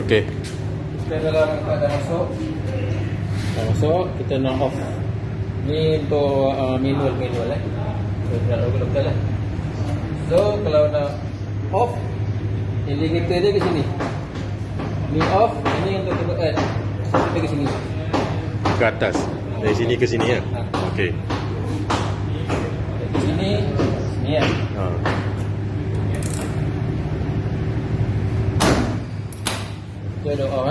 Okey. Kita dalam keadaan masuk. Dah masuk, kita nak off. Ni untuk manual Kita nak logo betul lah. So kalau nak off, indicator dia ke sini. Ni off, ini untuk kita add. Kita ke sini. Ke atas. Dari sini ke sini ya. Ha. Okey. Dari sini, sini ya. Ha. Kita dah off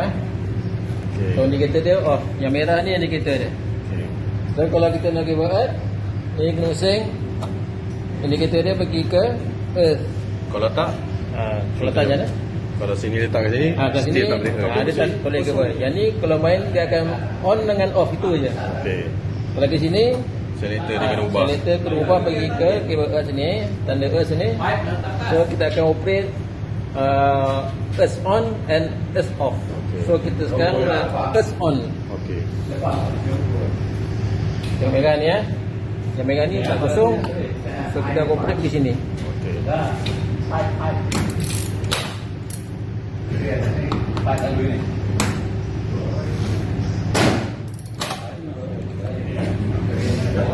Okey. So indicator dia off. Yang merah ni indicator dia. Okey. Dan kalau kita nak give add, ini kena sing. Indikator dia pergi ke earth. Kalau tak, Kalau tak macam mana? kalau sini letak ke sini, Kat sini still tak boleh. dia tak boleh give add. Yang ni kalau main dia akan on dengan off itu je. Okey. Kalau ke sini Selector dia kena ubah. selector kena ubah pergi ke cable earth sini, tanda earth sini. So kita akan operate earth on and earth off. So kita sekarang earth on. Okey. Yang merah ni ya. Yang merah ni tak kosong. So kita operate di sini. Okey.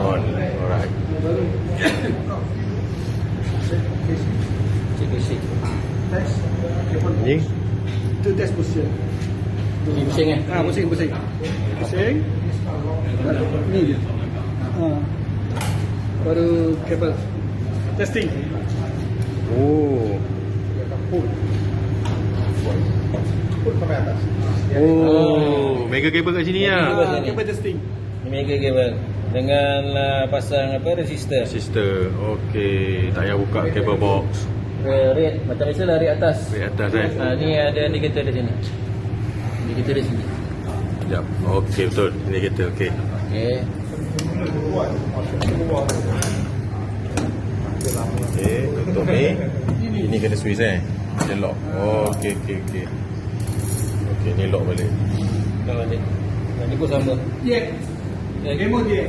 On. Alright. Cik bising. Ni Itu test position. Ini bising eh. Pusing. Pusing. Ni dia. Baru kabel. Testing. oh. Put sampai atas. Oh, mega cable kat sini ya. Kabel testing. Ini mega cable dengan pasang apa resistor. Sister. Okey, tak payah buka cable box. Red macam biasalah red atas. Di atas Ni ada indikator di sini. Indikator di sini. Sekejap. Okey, betul. Ini kita okey. Okey. Okey, tutup ni. Ini kena switch Dia lock. Okey. Okey, ni lock balik. Kalau ni. Ni pun sama. Yeah. Demo dia.